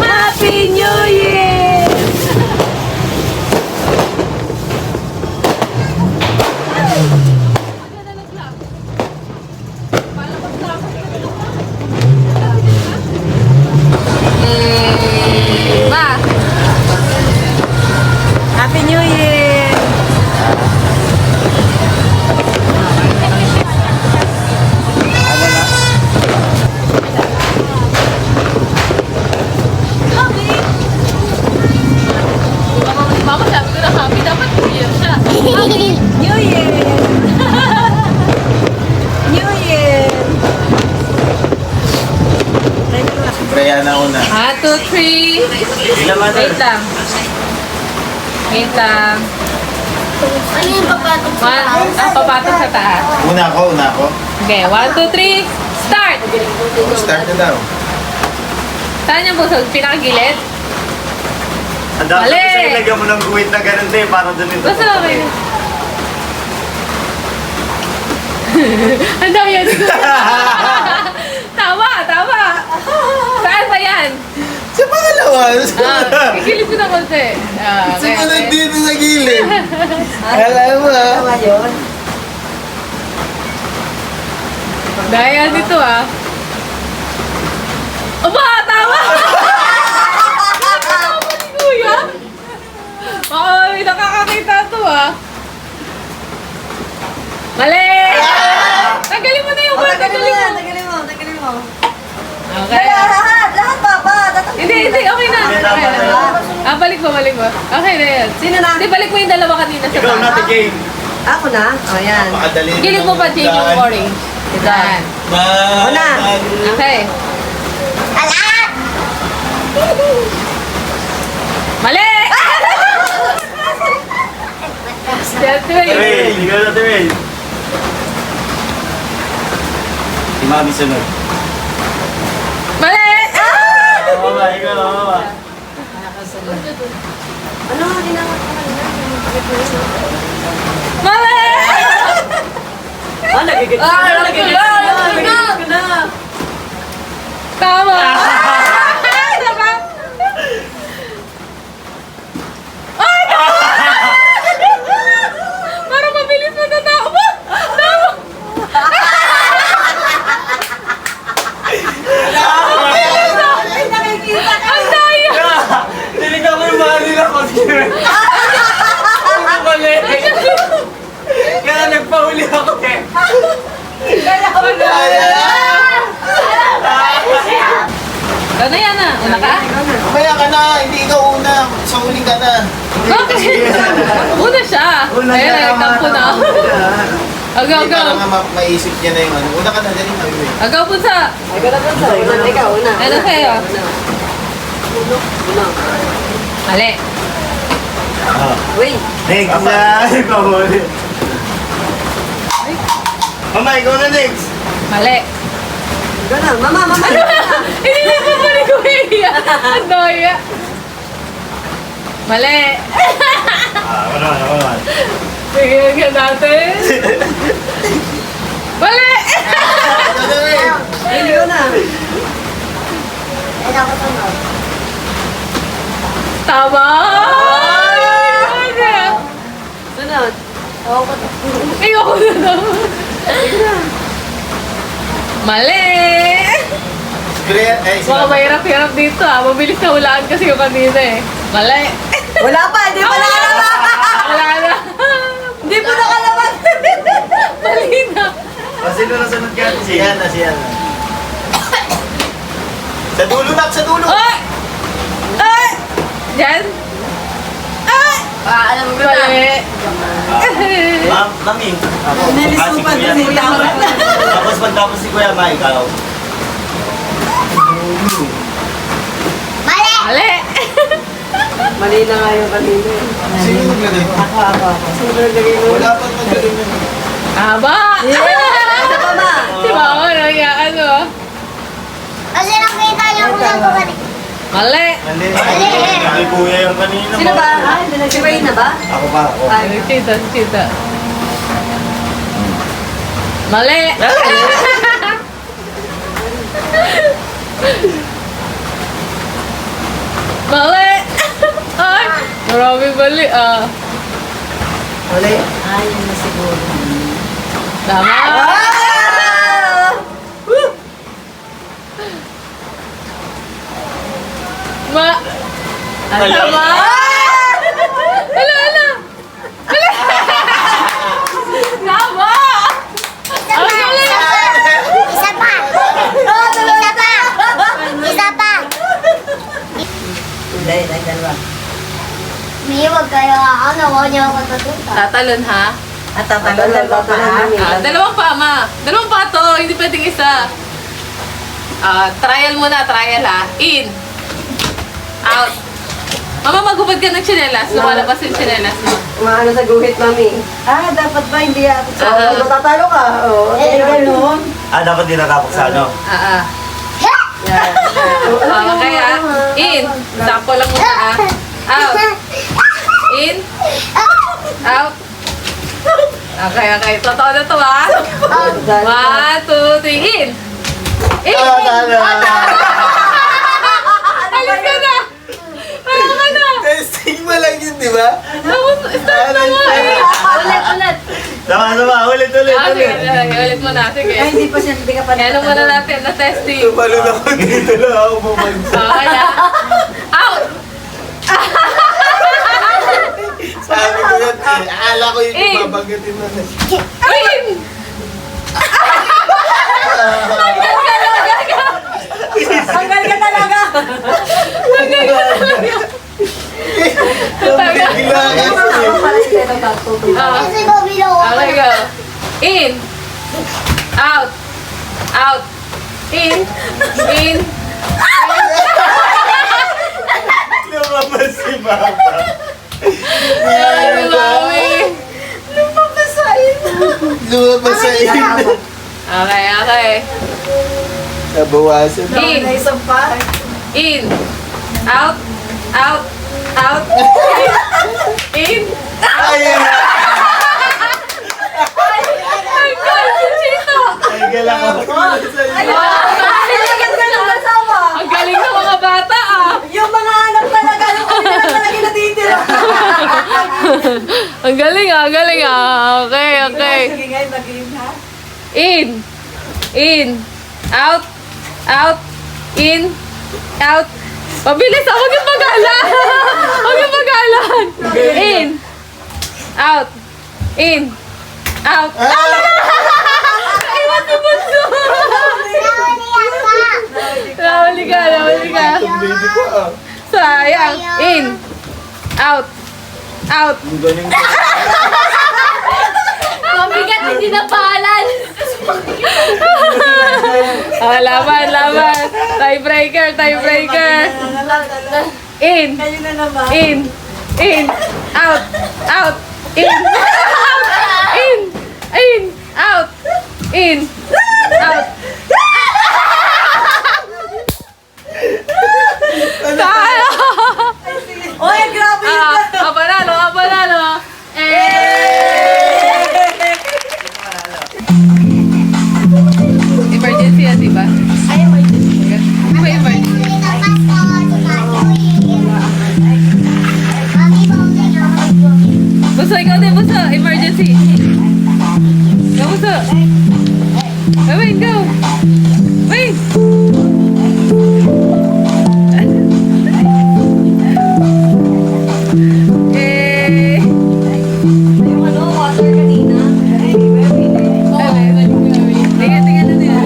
Happy New Year! Ma! Happy New Year! Mama, sabi ko na happy, dapat New Year siya. New Year! New Year! Brian na una. 1, 2, 3. Ilan man? Wait lang. Wait lang. Ano yung papatong sa taas? Ang papatong sa taas. Una ako. Okay, 1, 2, 3. Start! Start na daw. Saan yung puso? Pinakagilid? Ang dami Mali! kasi ilagyan mo ng guhit na ganun din, para dun ito. Basta okay. Ang dami yan. Tama! Saan ba yan? Sa pangalawa! Igilid ko na konti. Sa mga dito sa gilid. Alam mo Tama yun. Daya dito ah. Aba! Tama! Tama ni Kuya? Ay, nakakakita to ah. Mali! Tagalin mo na yung word. Tagalin mo. Okay. Lahat ba? Hindi, okay na. Balik mo. Okay na yan. Sino na? Hindi, balik mo yung dalawa kanina sa Ikaw na, taas. game. Ako na? O, yan. Pakadali. Gilid mo pa, change yung orange. Yan. Una. Okay. Alat! Mali! Step 3. Tirail, ikaw na tirail. Si Mami sunod. Mali! Mama, ikaw na, mama. Ano nga ginawa ko kanina? Mali! Nagigit ko na. Tama! Tama! Ay! Para mabilis mo na tao mo! Tama! Ay, nakikita ka. Ang daya! Tinignan ko yung mahali na ko. Mali. Kaya nagpahuli ako eh. Kaya ako na. Ikaw na yan ah. Una ka? Kumaya ka na, hindi ikaw una. Sa huli ka na. Bakit? Una siya. Ayan, nagtampo na. Agaw. Hindi ka lang maisip niya na yung ano. Una ka na, dali na. Agaw punsa. Ikaw na punsa. Ikaw, una. Ano sa'yo? Una. Mali. Wait. Next na. Pahuli. Mama, ikaw na next. Mali. Ikaw na. Mama. Hindi na pa pala ko iya. Ang daya. Mali. Wala. Tingnan ka natin. Mali. Ikaw na. Ano ako sunod? Tama. Sunod. Ako na. Ayoko na daw. Mali. Baka mahirap-hirap dito ah. Mabilis na hulaan kasi yung kanina eh. Mali. Wala pa. Hindi pa nakalabas. Wala na. Hindi pa nakalabas. Mali na. Sino na sunod ka? Siyan na. Sa dulo na, sa dulo. Ay! Ay! Diyan? Ay! Alam ko na. Mali. Mami. Ako. Nilisupan si ko si Kuya. Tama. Tapos pagtapos si Kuya, Ma, ikaw. Mali! Mali. Mali na nga yung kanina eh. Sino naglagay ko? Ako. Sino ba naglagay mo? Wala pa magaling na. Tama. Ano pa ba? Si Mama, nangyaan mo. Kasi nakita niyo kung saan ko balik. Mali. Mali. Kay Kuya yung kanina. Sino ba? Si Ray na ba? Ako pa, ako. Ay, Sita. Mali. Mali! Ay! Maraming mali ah. Uli. Yun na siguro. Tama! Ma... Tama! Hala, hala! Tama! Ang galing! Isa pa! Isa pa! Isa pa! Hindi, dalawa. May huwag kayo ako. Huwag niyo ako tutupa. Tatalon ha? At tatalon pa ha? Dalawang pa, ma. Dalawang pa to. Hindi pwedeng isa. Trial muna, trial ha. In. Out. Mama, maghubad ka ng tsinelas. Lumalabas yung tsinelas mo. Maano sa guhit, mami. Dapat ba hindi ako sa... Ah. Matatalo ka. Oo. Ganun. Dapat din nakapag sa ano? Yan. Okay ha. In. Sample lang muna ha. Out. In. Out. Okay, okay. Totoo na to ha. 1, 2, 3. In. In. Alis ka na. Alis ka na. Testing mo lang yun, di ba? Start na mo eh. Ulit. Sama, ulit. Sige, ulit mo na. Sige. Ay, hindi pa siya, hindi ka pa Ano muna natin na testing. Tumalun ako dito lang ako bumansa. Okay ha. Out. Sabi ko yan, akala ko yung Eh. babanggitin na. In. Tanggal ka talaga. Taga. Bigla kasi. Para si Tito Tato. Kasi bumilo ako. Okay, go. In. Out. Out. In. In. Lumabas si Papa. Ay, mami. Lumabas sa inyo. Okay, okay. Nabawasan. In. Na isang pa. In. Out. Out. Out. In. Ayun na. Ay, God, si Chito. Ay, galang ako sa inyo. Talagang ganun asawa. Ang galing ng mga bata, ah. Yung mga anak talaga, yung kanila talaga natitira. Ang galing, ah. Ang galing, ah. Okay, okay. Sige ngayon, mag-in ha. In. In. Out. Out. In. Out. Pabilis, ah. Huwag yung magalan. Huwag yung magalan. In. Out. In. Out. Iwan si Bunso. Nawali ka, nawali ka. Itong baby ko ah. Sayang. In. Out. Out. Ang galing ko. Mabigat, hindi na pahalan. Laban, laban. Tiebreaker, tiebreaker. In. Kayo na naman. In. In. Out. Out. In. Out. In. In. Out. In. Out. Tayo! Oy, grabe yun. Panalo, panalo. Emergency yan, diba? Di ba emergency? Buso, ikaw din, buso. Emergency. Go, buso. Wait, go. Wait. Eh. Yung ano, water kanina. Tingnan, tingnan na nila.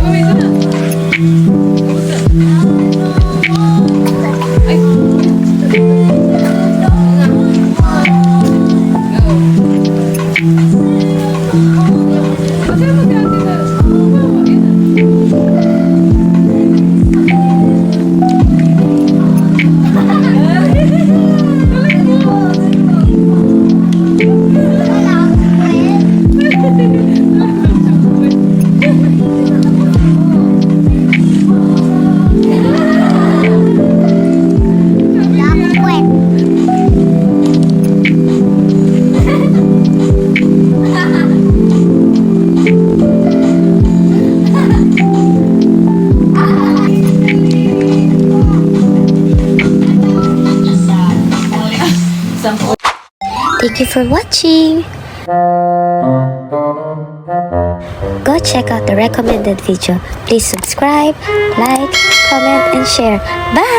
Wait, ito na. Ay. Kasi mag-ati na. Thank you for watching. Go check out the recommended video. Please subscribe, like, comment, and share. Bye!